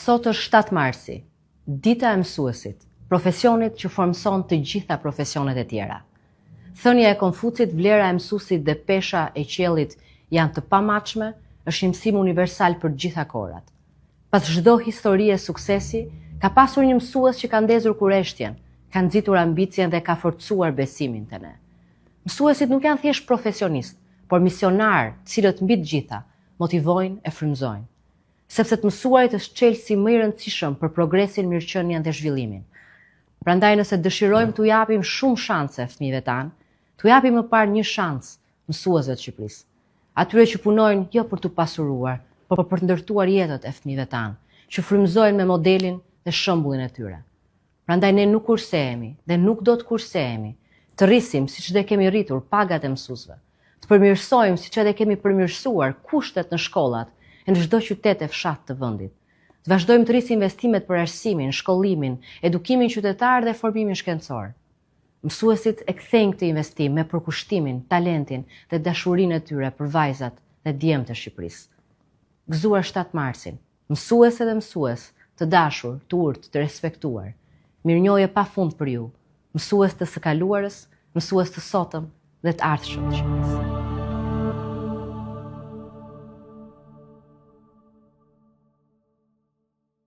Sot është 7 marsi, dita e mësuesit, profesionit që formson të gjitha profesionet e tjera. Thënia e Konfucit, vlera e mësuesit dhe pesha e qiellit janë të pamatshme, është një mësim universal për gjitha kohrat. Pas çdo historie e suksesi, ka pasur një mësues që ka ndezur kureshtjen, ka nxitur ambicien dhe ka forcuar besimin te ne. Mësuesit nuk janë thjesht profesionistë, por misionar, cilët mbi të gjitha motivojnë e frymëzojnë. Sepse të mësuarit është çelësi më i rëndësishëm për progresin, mirëqenien dhe zhvillimin. Prandaj nëse dëshirojmë t'u japim shumë shanse fëmijëve tanë, t'u japim më parë një shans mësuesve të Shqipërisë. Atyre që punojnë jo për t'u pasuruar, por për të ndërtuar jetët e fëmijëve tanë, që frymëzojnë me modelin dhe shembullin e tyre. Prandaj ne nuk kursehemi dhe nuk do të kursehemi të rrisim siç dhe kemi rritur pagat e mësuesve, të përmirësojmë siç edhe kemi përmirësuar kushtet në shkollat e në çdo qytet e fshat të vendit. Të vazhdojmë të rrisim investimet për arsimin, shkollimin, edukimin qytetar dhe formimin shkencor. Mësuesit e kthejnë këtë investim me përkushtimin, talentin dhe dashurinë e tyre për vajzat dhe djemtë e Shqipërisë. Gëzuar 7 marsin, mësuese dhe mësues të dashur, të urtë, të respektuar. Mirënjohje pafund për ju, mësues të së kaluarës, mësues të sotëm dhe të ardhshëm të Shqipërisë.